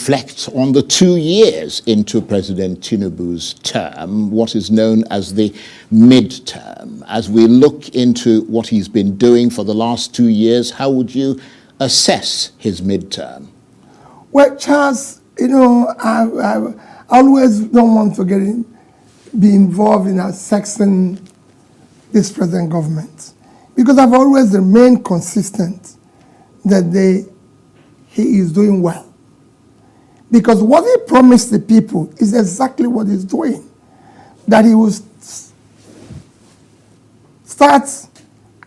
reflect on the 2 years into President Tinubu's term, what is known as the midterm. As we look into what he's been doing for the last 2 years, how would you assess his midterm? Well, Charles, I always don't want to be involved in assessing this present government, because I've always remained consistent that he is doing well. Because what he promised the people is exactly what he's doing. That he will start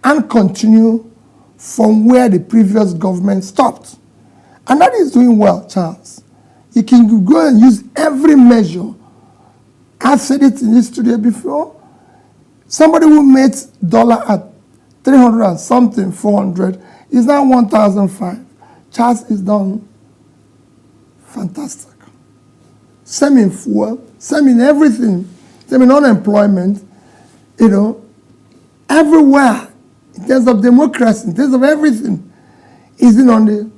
and continue from where the previous government stopped. And that is doing well, Charles. You can go and use every measure. I've said it in this studio before. Somebody who made dollar at 300 and something, 400, is now 1,005. Charles is done fantastic. Same in fuel, same in everything, same in unemployment, everywhere, in terms of democracy, in terms of everything, is in on the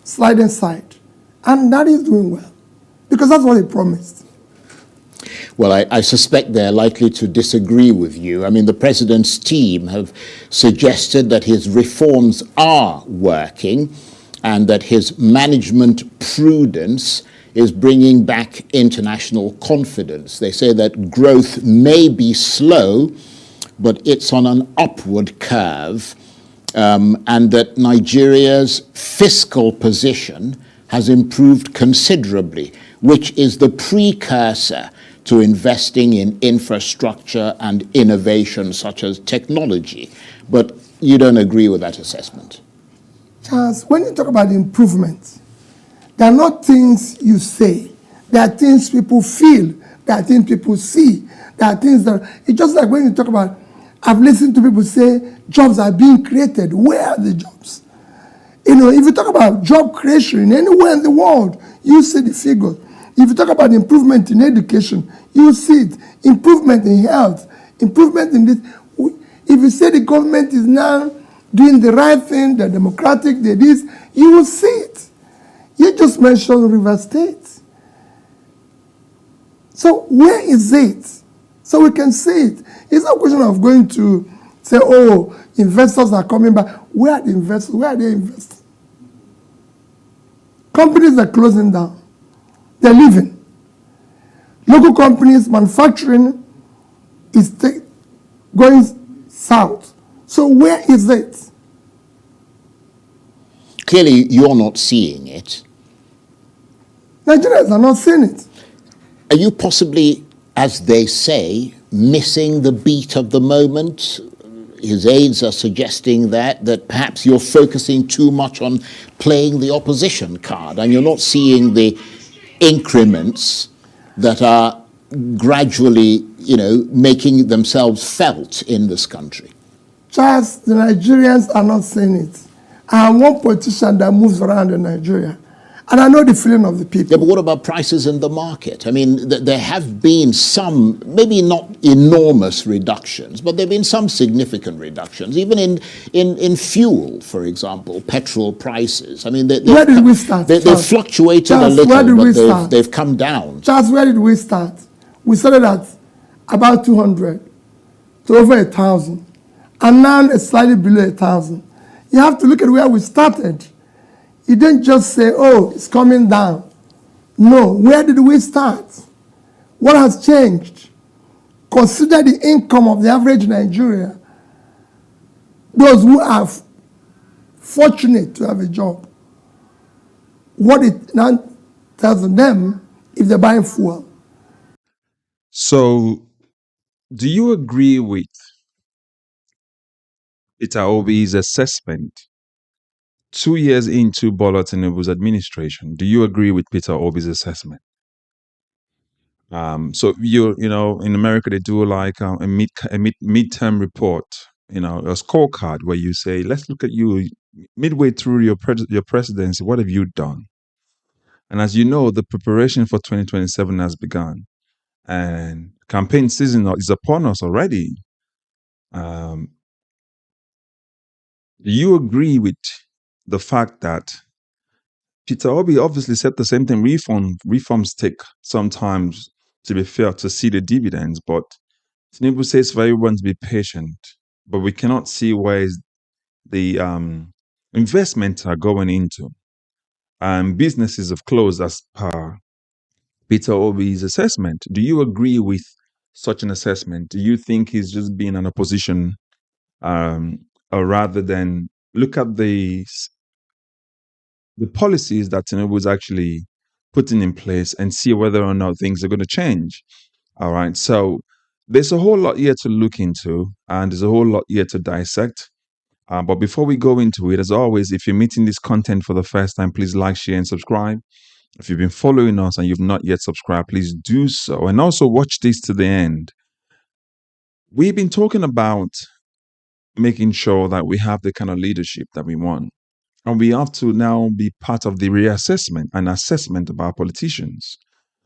sliding side. And that is doing well, because that's what he promised. Well, I suspect they're likely to disagree with you. I mean, the president's team have suggested that his reforms are working and that his management prudence is bringing back international confidence. They say that growth may be slow, but it's on an upward curve, and that Nigeria's fiscal position has improved considerably, which is the precursor to investing in infrastructure and innovation such as technology. But you don't agree with that assessment? Charles, when you talk about improvement, there are not things you say. There are things people feel. There are things people see. There are things that... It's just like when you talk about... I've listened to people say jobs are being created. Where are the jobs? If you talk about job creation anywhere in the world, you see the figures. If you talk about improvement in education, you see it. Improvement in health, improvement in this. If you say the government is now doing the right thing, the democratic, the this, you will see it. You just mentioned River State. So where is it? So we can see it. It's not a question of going to say, oh, investors are coming back. Where are the investors? Where are they investing? Companies are closing down. They're leaving. Local companies, manufacturing is going south. So where is it? Clearly, you're not seeing it. Nigerians are not seeing it. Are you possibly, as they say, missing the beat of the moment? His aides are suggesting that perhaps you're focusing too much on playing the opposition card and you're not seeing the increments that are gradually, making themselves felt in this country. Charles, the Nigerians are not saying it. I am one politician that moves around in Nigeria, and I know the feeling of the people. Yeah, but what about prices in the market? I mean, there have been some, maybe not enormous reductions, but there have been some significant reductions, even in fuel, for example, petrol prices. I mean, where did we start? They've fluctuated Charles, a little, but they've come down. Charles, where did we start? We started at about 200 to over 1,000, and now it's slightly below 1,000. You have to look at where we started. You didn't just say, oh, it's coming down. No, where did we start? What has changed? Consider the income of the average Nigerian. Those who are fortunate to have a job. What it now tells them if they're buying fuel. So, do you agree with Peter Obi's assessment 2 years into Bola Tinubu's administration? Do you agree with Peter Obi's assessment? So in America they do like a midterm report, a scorecard where you say, let's look at you midway through your presidency. What have you done? And as you know, the preparation for 2027 has begun, and campaign season is upon us already. Do you agree with the fact that Peter Obi obviously said the same thing. Reforms take sometimes, to be fair, to see the dividends. But Tinubu says for everyone to be patient. But we cannot see where the investments are going into. Businesses have closed as per Peter Obi's assessment. Do you agree with such an assessment? Do you think he's just being an opposition, or rather than look at the policies that Tinubu is actually putting in place and see whether or not things are going to change? All right. So there's a whole lot here to look into, and there's a whole lot here to dissect. But before we go into it, as always, if you're meeting this content for the first time, please like, share, and subscribe. If you've been following us and you've not yet subscribed, please do so. And also watch this to the end. We've been talking about making sure that we have the kind of leadership that we want. And we have to now be part of the reassessment and assessment of our politicians.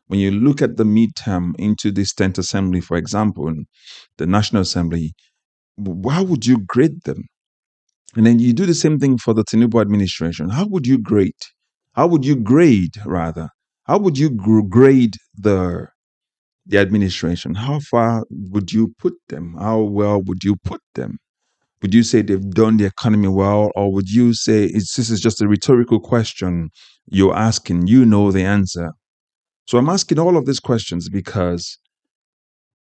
When you look at the midterm into this 10th Assembly, for example, the National Assembly, how would you grade them? And then you do the same thing for the Tinubu administration. How would you grade? How would you grade, rather? How would you grade the administration? How far would you put them? How well would you put them? Would you say they've done the economy well, or would you say this is just a rhetorical question you're asking? You know the answer. So I'm asking all of these questions because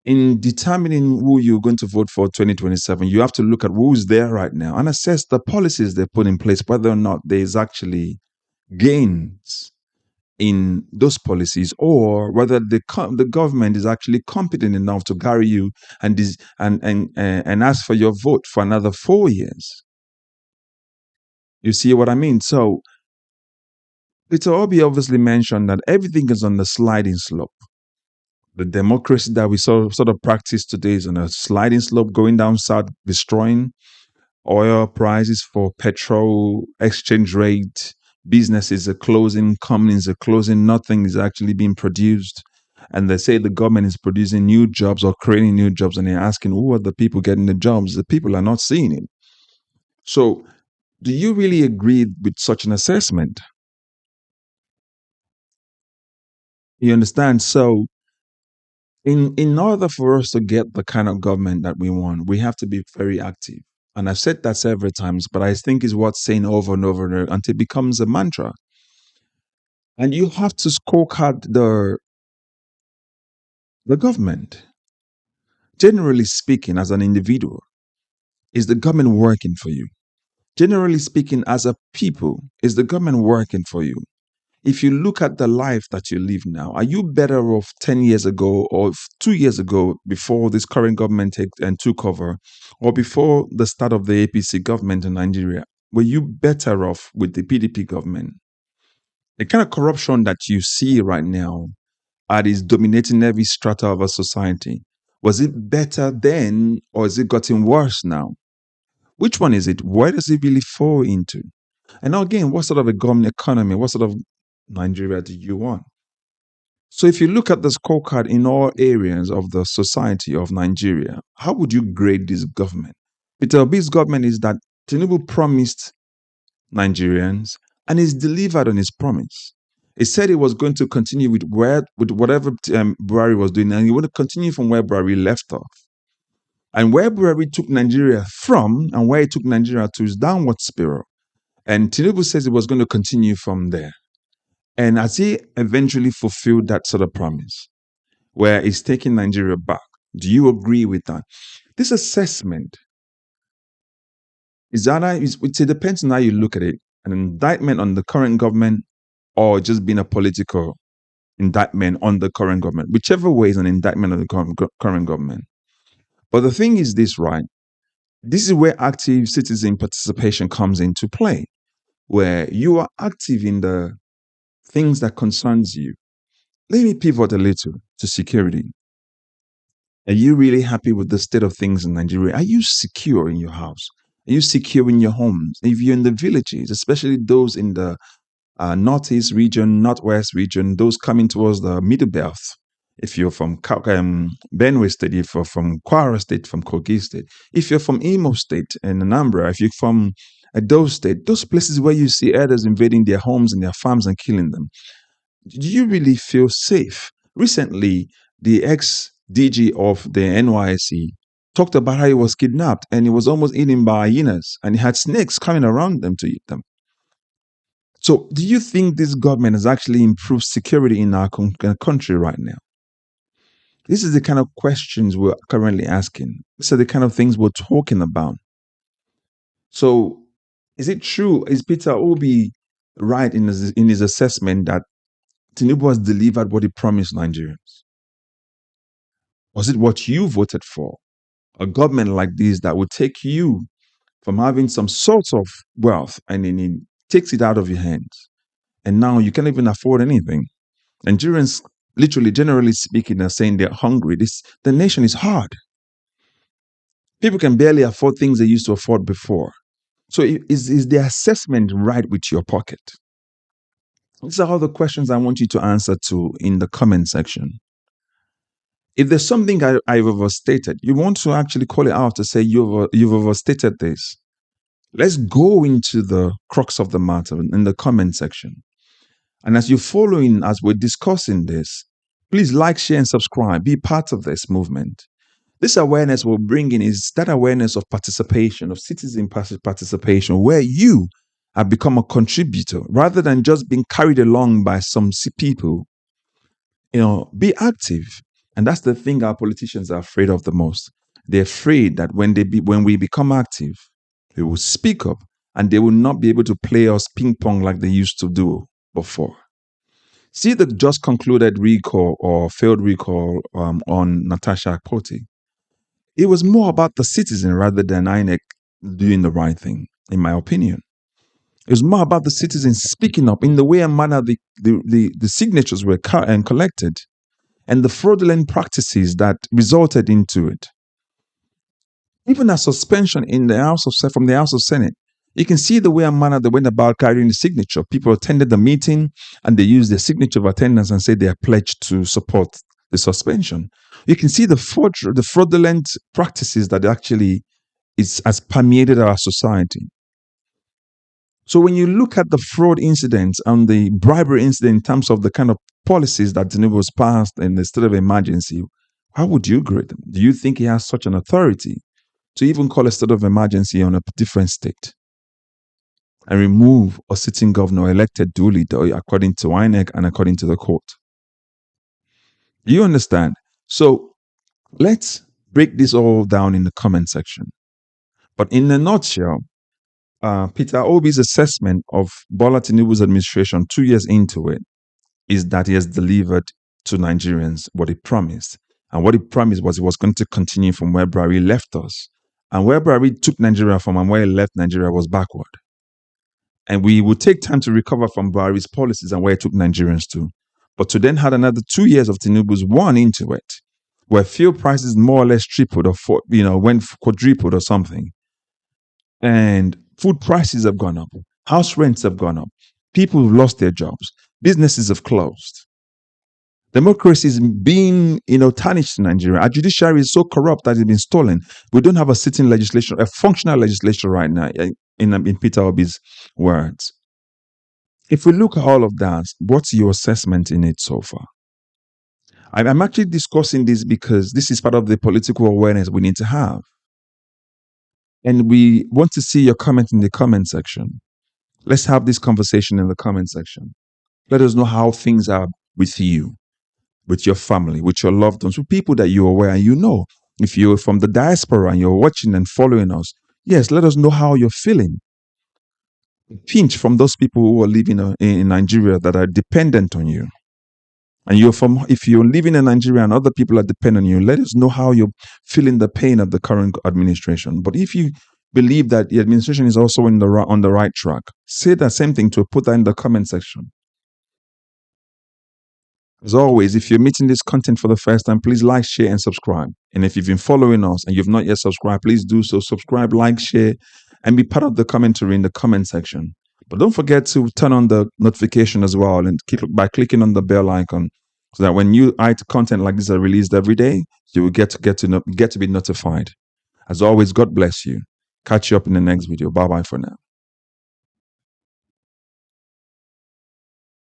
in determining who you're going to vote for 2027, you have to look at who's there right now and assess the policies they put in place, whether or not there's actually gains in those policies, or whether the government is actually competent enough to carry you and ask for your vote for another 4 years. You see what I mean? So Peter Obi obviously mentioned that everything is on the sliding slope. The democracy that we sort of practice today is on a sliding slope, going down south, destroying oil prices for petrol, exchange rate, businesses are closing, companies are closing, nothing is actually being produced. And they say the government is producing new jobs or creating new jobs, and they're asking, who are the people getting the jobs? The people are not seeing it. So, do you really agree with such an assessment? You understand? So, in order for us to get the kind of government that we want, we have to be very active. And I've said that several times, but I think it's worth saying over and over until it becomes a mantra. And you have to scorecard the government. Generally speaking, as an individual, is the government working for you? Generally speaking, as a people, is the government working for you? If you look at the life that you live now, are you better off 10 years ago or 2 years ago before this current government took over, or before the start of the APC government in Nigeria? Were you better off with the PDP government? The kind of corruption that you see right now that is dominating every strata of our society, was it better then, or is it gotten worse now? Which one is it? Where does it really fall into? And now again, what sort of a government economy, what sort of Nigeria do you want? So if you look at the scorecard in all areas of the society of Nigeria, how would you grade this government? Peter Obi's government is that Tinubu promised Nigerians and he's delivered on his promise. He said he was going to continue with whatever Buhari was doing, and he would continue from where Buhari left off. And where Buhari took Nigeria from and where he took Nigeria to is downward spiral. And Tinubu says he was going to continue from there. And has he eventually fulfilled that sort of promise where he's taking Nigeria back? Do you agree with that? This assessment it depends on how you look at it. An indictment on the current government, or just being a political indictment on the current government. Whichever way is an indictment on the current government. But the thing is this, right? This is where active citizen participation comes into play, where you are active in the things that concerns you. Let me pivot a little to security. Are you really happy with the state of things in Nigeria? Are you secure in your house? Are you secure in your homes? If you're in the villages, especially those in the northeast region, northwest region, those coming towards the middle belt. If you're from Benue State, if you're from Kwara State, from Kogi State, if you're from Imo State and Anambra, if you're from Edo State, those places where you see others invading their homes and their farms and killing them. Do you really feel safe? Recently, the ex-DG of the NYSC talked about how he was kidnapped and he was almost eaten by hyenas and he had snakes coming around them to eat them. So do you think this government has actually improved security in our country right now? This is the kind of questions we're currently asking. These are the kind of things we're talking about. So is it true? Is Peter Obi right in his assessment that Tinubu has delivered what he promised Nigerians? Was it what you voted for? A government like this that would take you from having some sort of wealth and then it takes it out of your hands. And now you can't even afford anything. Nigerians, literally, generally speaking, are saying they're hungry. The nation is hard. People can barely afford things they used to afford before. So is the assessment right with your pocket? These are all the questions I want you to answer to in the comment section. If there's something I've overstated, you want to actually call it out to say you've overstated this. Let's go into the crux of the matter in the comment section. And as you're following, as we're discussing this, please like, share, and subscribe. Be part of this movement. This awareness we're bringing is that awareness of participation, of citizen participation, where you have become a contributor rather than just being carried along by some people. Be active. And that's the thing our politicians are afraid of the most. They're afraid that when we become active, we will speak up and they will not be able to play us ping pong like they used to do before. See the just concluded recall or failed recall on Natasha Akpoti. It was more about the citizen rather than INEC doing the right thing, in my opinion. It was more about the citizens speaking up in the way and manner the signatures were collected and the fraudulent practices that resulted into it. Even a suspension in the from the House of Senate, you can see the way and manner they went about carrying the signature. People attended the meeting and they used their signature of attendance and said they are pledged to support the suspension. You can see the fraudulent practices that actually has permeated our society. So when you look at the fraud incidents and the bribery incident in terms of the kind of policies that Tinubu has passed in the state of emergency, how would you grade them? Do you think he has such an authority to even call a state of emergency on a different state and remove a sitting governor elected duly according to INEC and according to the court? Do you understand? So let's break this all down in the comment section. But in a nutshell, Peter Obi's assessment of Bola Tinubu's administration 2 years into it is that he has delivered to Nigerians what he promised. And what he promised was he was going to continue from where Buhari left us. And where Buhari took Nigeria from and where he left Nigeria was backward. And we would take time to recover from Buhari's policies and where he took Nigerians to. But to then had another 2 years of Tinubu's one into it, where fuel prices more or less tripled or went quadrupled or something. And food prices have gone up. House rents have gone up. People have lost their jobs. Businesses have closed. Democracy is being, tarnished in Nigeria. Our judiciary is so corrupt that it's been stolen. We don't have a sitting legislation, a functional legislation right now, in Peter Obi's words. If we look at all of that, what's your assessment in it so far? I'm actually discussing this because this is part of the political awareness we need to have. And we want to see your comment in the comment section. Let's have this conversation in the comment section. Let us know how things are with you, with your family, with your loved ones, with people that you're aware and you know. If you're from the diaspora and you're watching and following us, yes, let us know how you're feeling. Pinch from those people who are living in Nigeria that are dependent on you. And if you're living in Nigeria and other people are dependent on you, let us know how you're feeling the pain of the current administration. But if you believe that the administration is also on the right track, say the same thing put that in the comment section. As always, if you're meeting this content for the first time, please like, share, and subscribe. And if you've been following us and you've not yet subscribed, please do so. Subscribe, like, share, and be part of the commentary in the comment section. But don't forget to turn on the notification as well and by clicking on the bell icon so that when new content like this are released every day, you will get to be notified. As always, God bless you. Catch you up in the next video. Bye-bye for now.